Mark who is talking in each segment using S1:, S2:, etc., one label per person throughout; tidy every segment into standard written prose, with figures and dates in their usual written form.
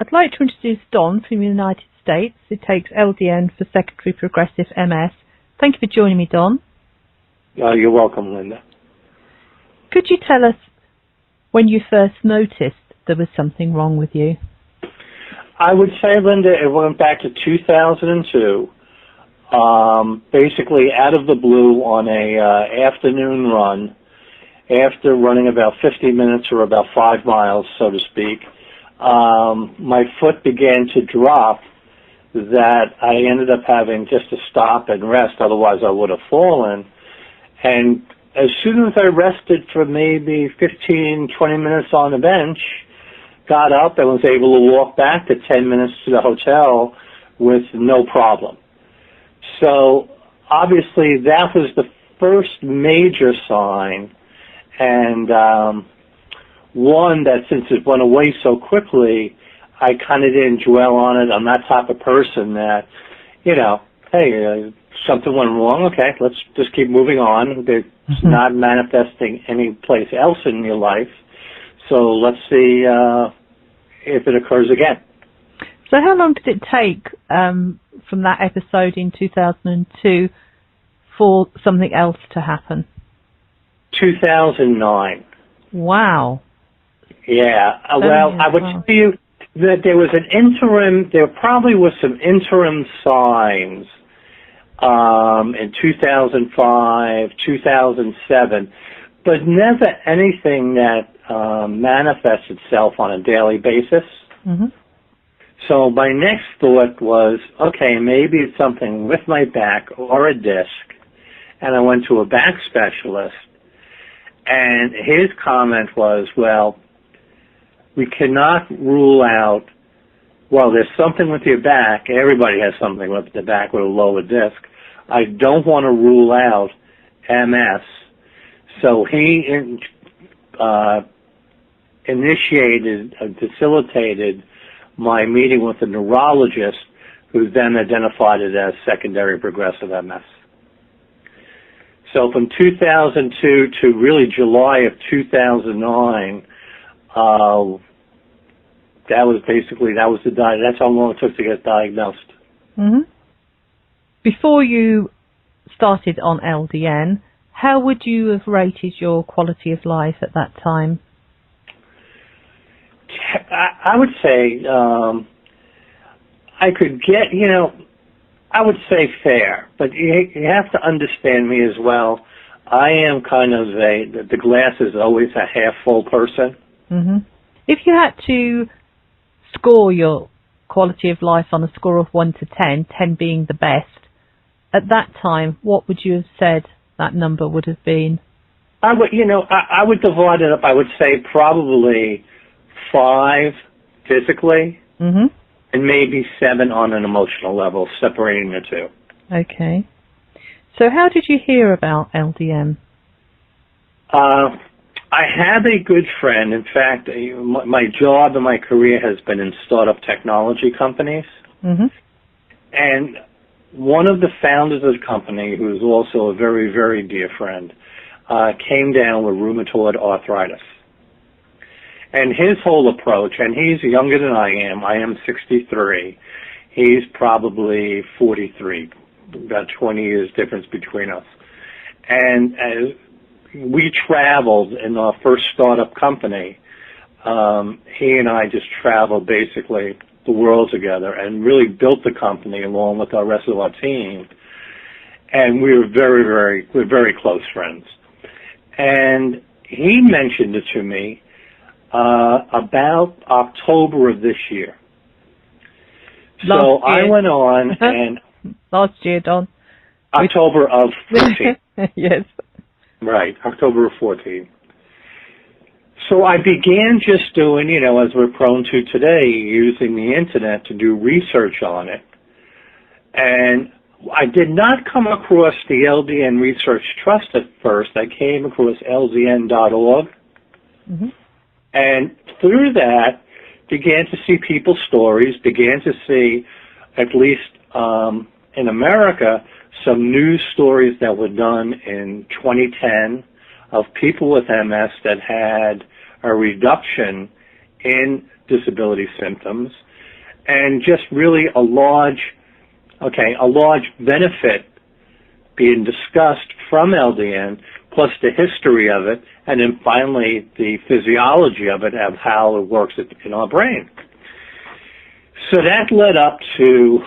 S1: I'd like to introduce Don from the United States, who takes LDN for secondary progressive MS. Thank you for joining me, Don.
S2: You're welcome, Linda.
S1: Could you tell us when you first noticed there was something wrong with you?
S2: I would say, Linda, it went back to 2002. Basically, out of the blue on a afternoon run, after running about 50 minutes or about 5 miles, so to speak, my foot began to drop that I ended up having just to stop and rest, otherwise I would have fallen. And as soon as I rested for maybe 15, 20 minutes on the bench, got up and was able to walk back to 10 minutes to the hotel with no problem. So obviously that was the first major sign, and one that since it went away so quickly, I kind of didn't dwell on it. I'm that type of person that, hey, something went wrong, okay, let's just keep moving on. It's not manifesting any place else in your life, so let's see if it occurs again.
S1: So how long did it take from that episode in 2002 for something else to happen?
S2: 2009.
S1: Wow.
S2: Yeah. Well, I would tell you that there was there probably was some interim signs in 2005, 2007, but never anything that manifests itself on a daily basis.
S1: Mm-hmm.
S2: So my next thought was, okay, maybe it's something with my back or a disc, and I went to a back specialist, and his comment was, well, we cannot rule out, well, there's something with your back. Everybody has something with the back with a lower disc. I don't want to rule out MS. So he facilitated my meeting with a neurologist who then identified it as secondary progressive MS. So from 2002 to really July of 2009, that's how long it took to get diagnosed.
S1: Mm-hmm. Before you started on LDN, how would you have rated your quality of life at that time?
S2: I would say I could get, I would say fair, but you have to understand me as well. I am kind of the glass is always a half full person.
S1: Mm-hmm. If you had to score your quality of life on a score of 1 to 10, 10 being the best, at that time, what would you have said that number would have been?
S2: I would divide it up. I would say probably 5 physically,
S1: mm-hmm.
S2: and maybe 7 on an emotional level, separating the two.
S1: Okay. So how did you hear about LDN?
S2: I have a good friend. In fact, my job and my career has been in startup technology companies.
S1: Mm-hmm.
S2: And one of the founders of the company, who is also a very, very dear friend, came down with rheumatoid arthritis. And his whole approach, and he's younger than I am 63. He's probably 43, about 20 years difference between us. And as we traveled in our first startup company, he and I just traveled basically the world together and really built the company along with the rest of our team. And we were we're very close friends. And he mentioned it to me about October of this year. So I went on and...
S1: Last year, Don.
S2: October of 14.
S1: Yes.
S2: Right, October of 14. So I began just doing, as we're prone to today, using the internet to do research on it. And I did not come across the LDN Research Trust at first. I came across LDN.org.
S1: Mm-hmm.
S2: And through that, began to see people's stories, began to see, at least in America, some news stories that were done in 2010 of people with MS that had a reduction in disability symptoms, and just really a large benefit being discussed from LDN, plus the history of it, and then finally the physiology of it, of how it works in our brain. So that led up to,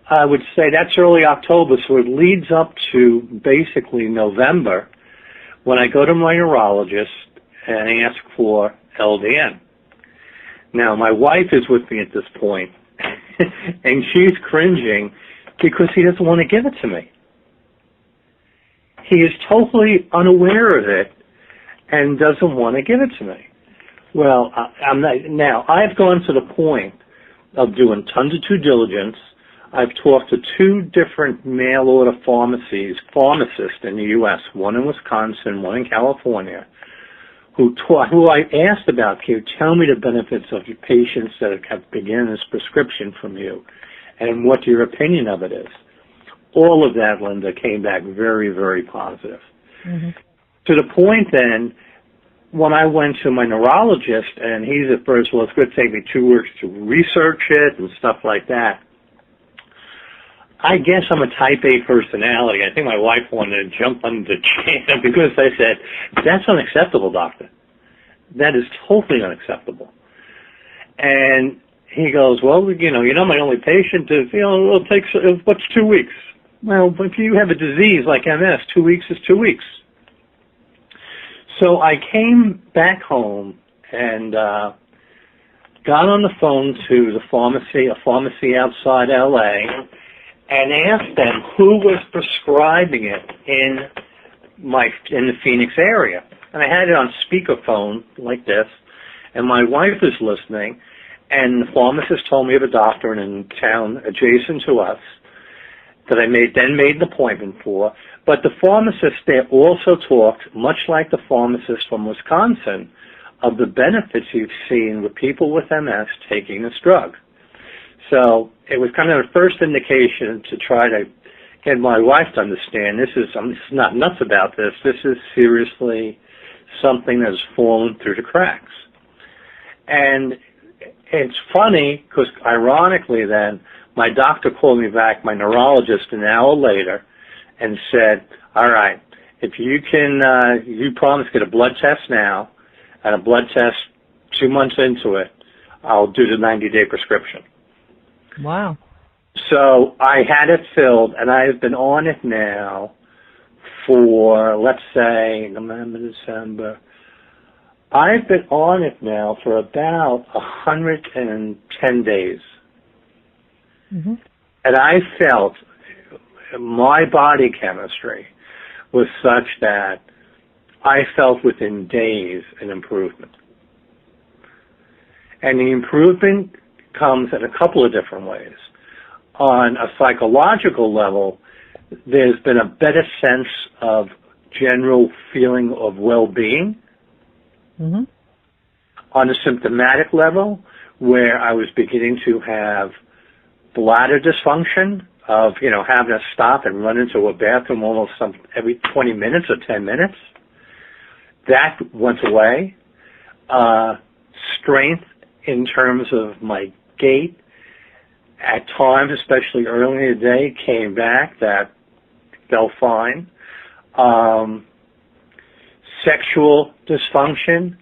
S2: I would say that's early October, so it leads up to basically November, when I go to my neurologist and ask for LDN. Now, my wife is with me at this point, and she's cringing because he doesn't want to give it to me. He is totally unaware of it and doesn't want to give it to me. Well, I'm not, now, I've gone to the point of doing tons of due diligence. I've talked to 2 different mail-order pharmacists in the U.S., one in Wisconsin, one in California, who I asked about, can you tell me the benefits of your patients that have begun this prescription from you, and what your opinion of it is. All of that, Linda, came back very, very positive. Mm-hmm. To the point then, when I went to my neurologist, and he's at first, well, it's going to take me 2 weeks to research it and stuff like that. I guess I'm a type A personality. I think my wife wanted to jump on the chair because I said, that's unacceptable, doctor. That is totally unacceptable. And he goes, well, you're not my only patient. It'll take, what's 2 weeks? Well, if you have a disease like MS, 2 weeks is 2 weeks. So I came back home and got on the phone to the pharmacy, a pharmacy outside L.A., and asked them who was prescribing it in the Phoenix area. And I had it on speakerphone like this, and my wife was listening, and the pharmacist told me of a doctor in town adjacent to us that I then made an appointment for. But the pharmacist there also talked, much like the pharmacist from Wisconsin, of the benefits you've seen with people with MS taking this drug. So it was kind of the first indication to try to get my wife to understand this is not nuts about this. This is seriously something that has fallen through the cracks. And it's funny because ironically then, my doctor called me back, my neurologist, an hour later and said, all right, if you can, you promise to get a blood test now and a blood test 2 months into it, I'll do the 90-day prescription.
S1: Wow.
S2: So I had it filled, and I have been on it now for, let's say, November, December. I've been on it now for about 110 days. Mm-hmm. And I felt my body chemistry was such that I felt within days an improvement. And the improvement comes in a couple of different ways. On a psychological level, there's been a better sense of general feeling of well-being. Mm-hmm. On a symptomatic level, where I was beginning to have bladder dysfunction of, having to stop and run into a bathroom almost every 20 minutes or 10 minutes, that went away. Strength in terms of my gait, at times, especially early in the day, came back. That felt fine. Sexual dysfunction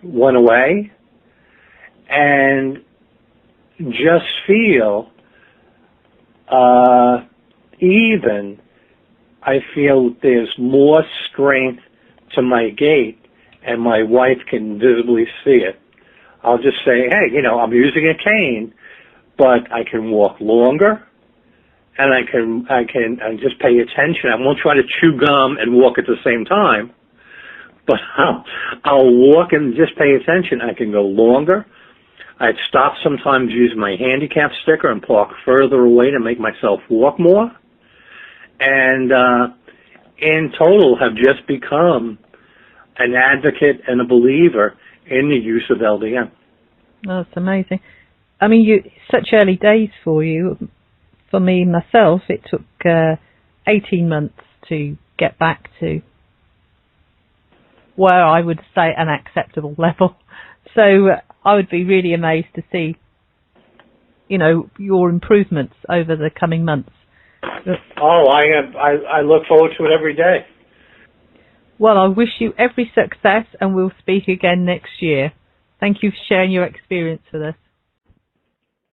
S2: went away. And just feel, I feel there's more strength to my gait, and my wife can visibly see it. I'll just say, hey, I'm using a cane, but I can walk longer, and I can just pay attention. I won't try to chew gum and walk at the same time, but I'll walk and just pay attention. I can go longer. I'd stop sometimes using my handicap sticker and park further away to make myself walk more, and in total have just become an advocate and a believer in the use of LDN.
S1: Oh, that's amazing. I mean, such early days for you. For me, myself, it took 18 months to get back to where I would say an acceptable level. So I would be really amazed to see, you know, your improvements over the coming months.
S2: Oh, I look forward to it every day.
S1: Well, I wish you every success, and we'll speak again next year. Thank you for sharing your experience with us.